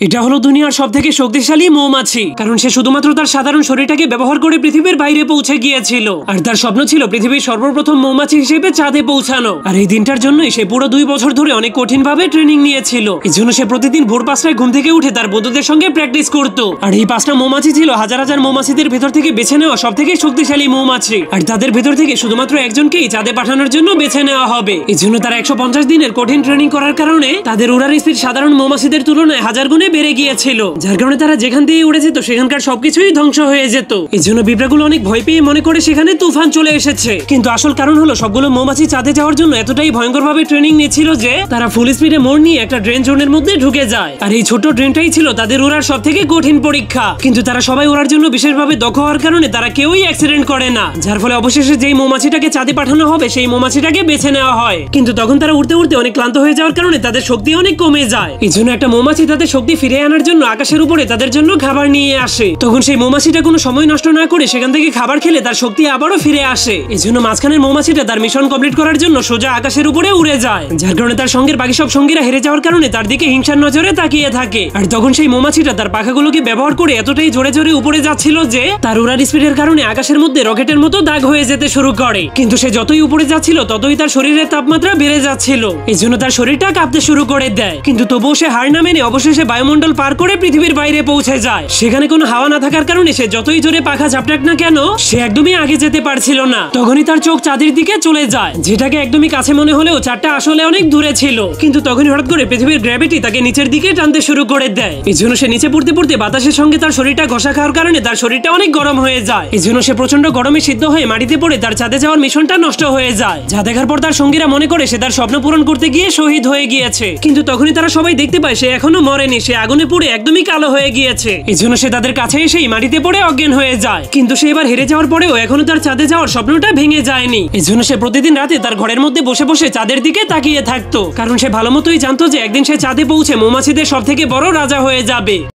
এটা হলো দুনিয়ার সবথেকে শক্তিশালী মৌমাছি, কারণ সে শুধুমাত্র তার সাধারণ শরীরটাকে ব্যবহার করে পৃথিবীর বাইরে পৌঁছে গিয়েছিল। আর তার স্বপ্ন ছিল পৃথিবীর সর্বপ্রথম মৌমাছি হিসেবে চাঁদে পৌঁছানো। আর এই দিনটার জন্যই সে পুরো 2 বছর ধরে অনেক কঠিন ভাবে ট্রেনিং নিয়েছিল। এই জন্য সে প্রতিদিন ভোর 5টায় ঘুম থেকে উঠে তার বন্ধুদের সঙ্গে প্র্যাকটিস করত। আর এই 5টা মৌমাছি ছিল হাজার হাজার মৌমাছিদের ভেতর থেকে বেছে নেওয়া সব থেকে শক্তিশালী মৌমাছি। আর তাদের ভেতর থেকে শুধুমাত্র একজনকেই চাঁদে পাঠানোর জন্য বেছে নেওয়া হবে। এই জন্য তারা 150 দিনের কঠিন ট্রেনিং করার কারণে তাদের উড়ার স্পিড সাধারণ মৌমাছিদের তুলনায় হাজার গুণে বেড়ে গিয়েছিল, যার কারণে তারা যেখান দিয়ে উড়ে যেত সেখানকার সবকিছুই ধ্বংস হয়ে যেত। এই জন্য পিঁপড়াগুলো অনেক ভয় পেয়ে মনে করে সেখানে তুফান চলে এসেছে। কিন্তু আসল কারণ হলো সবগুলো মৌমাছি চাঁদে যাওয়ার জন্য এতটাই ভয়ঙ্করভাবে ট্রেনিং নিয়েছিল যে তারা ফুল স্পিডে মোড় নিয়ে একটা ড্রেন জোনের মধ্যে ঢুকে যায়। আর এই ছোট ড্রেনটাই ছিল তাদের উড়ার সব থেকে কঠিন পরীক্ষা। কিন্তু তারা সবাই উড়ার জন্য বিশেষভাবে দক্ষ হওয়ার কারণে তারা কেউই অ্যাক্সিডেন্ট করে না, যার ফলে অবশেষে যেই মৌমাছিটাকে চাঁদে পাঠানো হবে সেই মৌমাছিটাকে বেছে নেওয়া হয়। কিন্তু তখন তারা উড়তে উড়তে অনেক ক্লান্ত হয়ে যাওয়ার কারণে তাদের শক্তি অনেক কমে যায়। এই জন্য একটা মৌমাছি তাদের শক্তি ফিরিয়ে আনার জন্য আকাশের উপরে তাদের জন্য খাবার নিয়ে আসে। তখন সেই মৌমাছিটা কোনো সময় নষ্ট না করে সেখান থেকে খাবার খেলে তার শক্তি আবারও ফিরে আসে। এই জন্য মাঝখানের মৌমাছিটা তার মিশন কমপ্লিট করার জন্য সোজা আকাশের উপরে উড়ে যায়, যার কারণে তার সঙ্গের বাকি সব সঙ্গীরা হেরে যাওয়ার কারণে তার দিকে হিংসার নজরে তাকিয়ে থাকে। আর তখন সেই মৌমাছিটা তার পাখাগুলোকে ব্যবহার করে এতটাই জোরে জোরে উপরে যাচ্ছিল যে তার উড়ার স্পিডের কারণে আকাশের মধ্যে রকেটের মতো দাগ হয়ে যেতে শুরু করে। কিন্তু সে যতই উপরে যাচ্ছিল ততই তার শরীরের তাপমাত্রা বেড়ে যাচ্ছিল। এই জন্য তার শরীরটা কাঁপতে শুরু করে দেয়। কিন্তু তবুও সে হার না মেনে অবশেষে বায়ুমণ্ডল পার করে পৃথিবীর বাইরে পৌঁছে যায়। সেখানে কোনো হাওয়া না থাকার কারণে সে যতই জোরে পাখা ঝাপটাক না কেন সে একদমই আগে যেতে পারছিল না। তখনই তার চোখ চাঁদের দিকে চলে যায়, যেটাকে একদমই কাছে মনে হলেও চাঁদটা আসলে অনেক দূরে ছিল। কিন্তু তখনই হঠাৎ করে পৃথিবীর গ্র্যাভিটি তাকে নিচের দিকে টানতে শুরু করে দেয়। এই জন্য সে নিচে পড়তে পড়তে বাতাসের সঙ্গে তার শরীরটা ঘষা খাওয়ার কারণে তার শরীরটা অনেক গরম হয়ে যায়। এই জন্য সে প্রচন্ড গরমে সিদ্ধ হয়ে মাটিতে পড়ে তার চাঁদে যাওয়ার মিশনটা নষ্ট হয়ে যায়। যা দেখার পর তার সঙ্গীরা মনে করে সে তার স্বপ্ন পূরণ করতে গিয়ে শহীদ হয়ে গিয়েছে। কিন্তু তখনই তারা সবাই দেখতে পায় সে এখনো মরেনি, সে আগুনে পুড়ে একদমই কালো হয়ে গিয়েছে। এই জন্য সে তাদের কাছে এসেই মাটিতে পড়ে অজ্ঞান হয়ে যায়। কিন্তু সে এবার হেরে যাওয়ার পরেও এখনো তার চাঁদে যাওয়ার স্বপ্নটা ভেঙে যায়নি। এই জন্য সে প্রতিদিন রাতে তার ঘরের মধ্যে বসে বসে চাঁদের দিকে তাকিয়ে থাকতো, কারণ সে ভালো মতোই জানতো যে একদিন সে চাঁদে পৌঁছে মৌমাছিদের সব থেকে বড় রাজা হয়ে যাবে।